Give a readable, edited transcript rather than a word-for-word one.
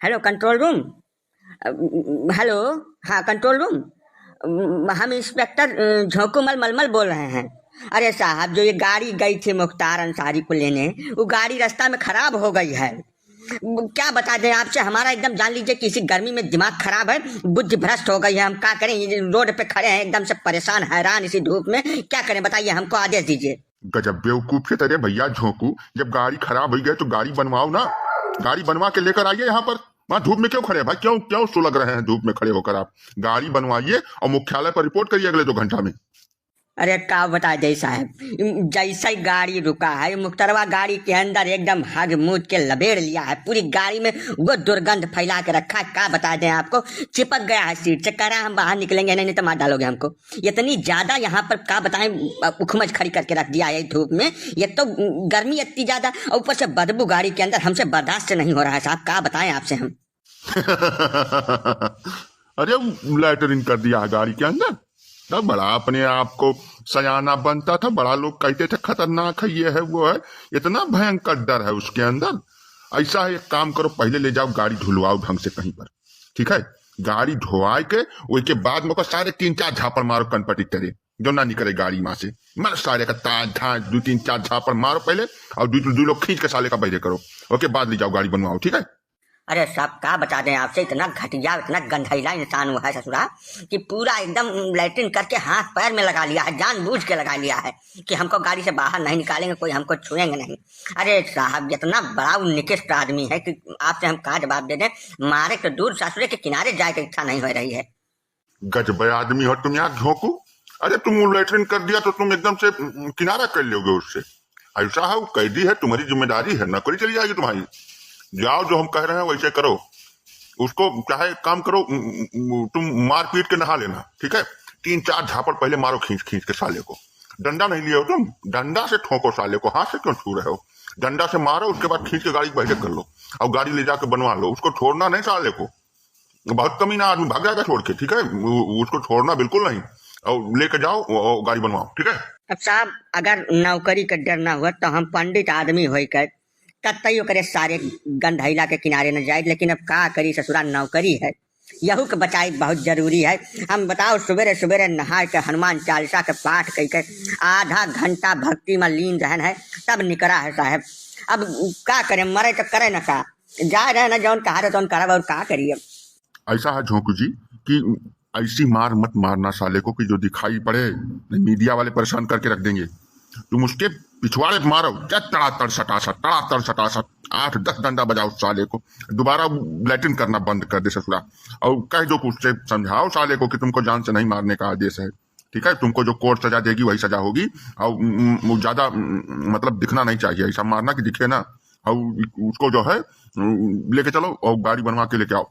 Hello control room. Hello. हाँ control room. हम inspector झोंकूमल मलमल बोल रहे हैं। अरे साहब, जो ये गाड़ी गई थी मुख्तार अंसारी को लेने, वो गाड़ी रास्ता में खराब हो गई है। क्या बता दें आपसे, हमारा एकदम जान लीजिए कि इसी गर्मी में दिमाग खराब है, बुद्धि भ्रष्ट हो गई है। हम क्या करें, ये रोड पे खड़े हैं एकदम से परेशान हैरान इसी धूप में, क्या करें बताइए, हमको आदेश दीजिए। गजब बेवकूफ के तरह भैया झोंकू, जब गाड़ी खराब हो गई तो गाड़ी बनवाओ ना। गाड़ी बनवा के लेकर आइए यहाँ पर। वहां धूप में क्यों खड़े हैं भाई? क्यों क्यों सो लग रहे हैं धूप में खड़े होकर? आप गाड़ी बनवाइए और मुख्यालय पर रिपोर्ट करिए अगले 2 घंटा में। अरे क्या बता दे साहब, जैसा ही गाड़ी रुका है, मुख्तरवा गाड़ी के अंदर एकदम हग मूद के लबेड़ लिया है, पूरी गाड़ी में वो दुर्गंध फैला के रखा है। क्या बता दें आपको, चिपक गया है सीट से, कह रहा है हम बाहर निकलेंगे नहीं तो मार डालोगे हमको। इतनी ज्यादा यहाँ पर क्या बताएं, उखमज खड़ी करके रख दिया है धूप में। ये तो गर्मी इतनी ज्यादा, और ऊपर से बदबू गाड़ी के अंदर हमसे बर्दाश्त से नहीं हो रहा है साहब, क्या बताएं आपसे हम। अरे लैटरिन कर दिया है गाड़ी के अंदर। तब बड़ा अपने आप को सयाना बनता था, बड़ा लोग कहते थे खतरनाक है, ये है वो है। इतना भयंकर डर है उसके अंदर। ऐसा है, एक काम करो, पहले ले जाओ गाड़ी धुलवाओ ढंग से कहीं पर, ठीक है? गाड़ी धोवाए के उसके बाद में सारे 3-4 झापड़ मारो कनपटी तरह, जो ना निकले गाड़ी वहां से। मतलब सारे का ताज धाज 2-3-4 झापड़ मारो पहले, और दो लोग खींच के साले का बहरे करो। ओके, बाद ले जाओ गाड़ी बनवाओ, ठीक है? अरे साहब क्या बता दें आपसे, इतना घटिया इतना गंधैला इंसान हुआ है ससुरा, कि पूरा एकदम लैट्रिन करके हाथ पैर में लगा लिया है, जानबूझ के लगा लिया है कि हमको गाड़ी से बाहर नहीं निकालेंगे, कोई हमको छुएंगे नहीं। अरे साहब, इतना बड़ा निकृष्ट आदमी है कि आपसे हम क्या जवाब दे दें। मारे तो दूर, ससुरे के किनारे जाए की इच्छा नहीं हो रही है। गजब आदमी हो तुम यार झोंकू। अरे तुम लैट्रिन कर दिया तो तुम एकदम से किनारा कर लोगे उससे? ऐसा है, वो कैदी है, तुम्हारी जिम्मेदारी है, नौकरी चली जाएगी तुम्हारी। जाओ, जो हम कह रहे हैं वैसे करो। उसको चाहे काम करो, तुम मार पीट के नहा लेना, ठीक है? 3-4 झापड़ पहले मारो खींच खींच के साले को। डंडा नहीं लिए हो तुम? डंडा से ठोको साले को, हाथ से क्यों छू रहे हो? डंडा से मारो, उसके बाद खींच के गाड़ी बैठे कर लो और गाड़ी ले जाके बनवा लो। उसको छोड़ना नहीं साले को, बहुत कमीना आदमी, भाग जाएगा छोड़ के, ठीक है? उसको छोड़ना बिल्कुल नहीं, और लेके जाओ और गाड़ी बनवाओ, ठीक है? अब साहब, अगर नौकरी का डर ना हुआ तो हम पंडित आदमी होकर कतई करे सारे गंधैला के किनारे न जाए, लेकिन अब का करी ससुरा, नौकरी है, यहू के बचाई बहुत जरूरी है। हम बताओ, सुबेरे सुबेरे नहा के हनुमान चालीसा के पाठ करके आधा घंटा भक्ति में लीन रहन है, तब निकला है साहब। अब का करें, मरे तो करे न का, जा रहे न जौन कहा तो करब, और का करिए। ऐसा है झोंकू जी कि ऐसी मार मत मारना साले को कि जो दिखाई पड़े, मीडिया वाले परेशान करके रख देंगे। तुम उसके पिछवाड़े मारो, तड़ातड़ सटासट, तड़ातड़ सटासट, 8-10 डंडा बजाओ साले को। दोबारा लैट्रिन करना बंद कर दे ससुरा, और कह दो, उससे समझाओ साले को कि तुमको जान से नहीं मारने का आदेश है, ठीक है? तुमको जो कोर्ट सजा देगी वही सजा होगी, और ज्यादा मतलब दिखना नहीं चाहिए, ऐसा मारना कि दिखे ना। और उसको जो है लेके चलो और गाड़ी बनवा के लेके आओ।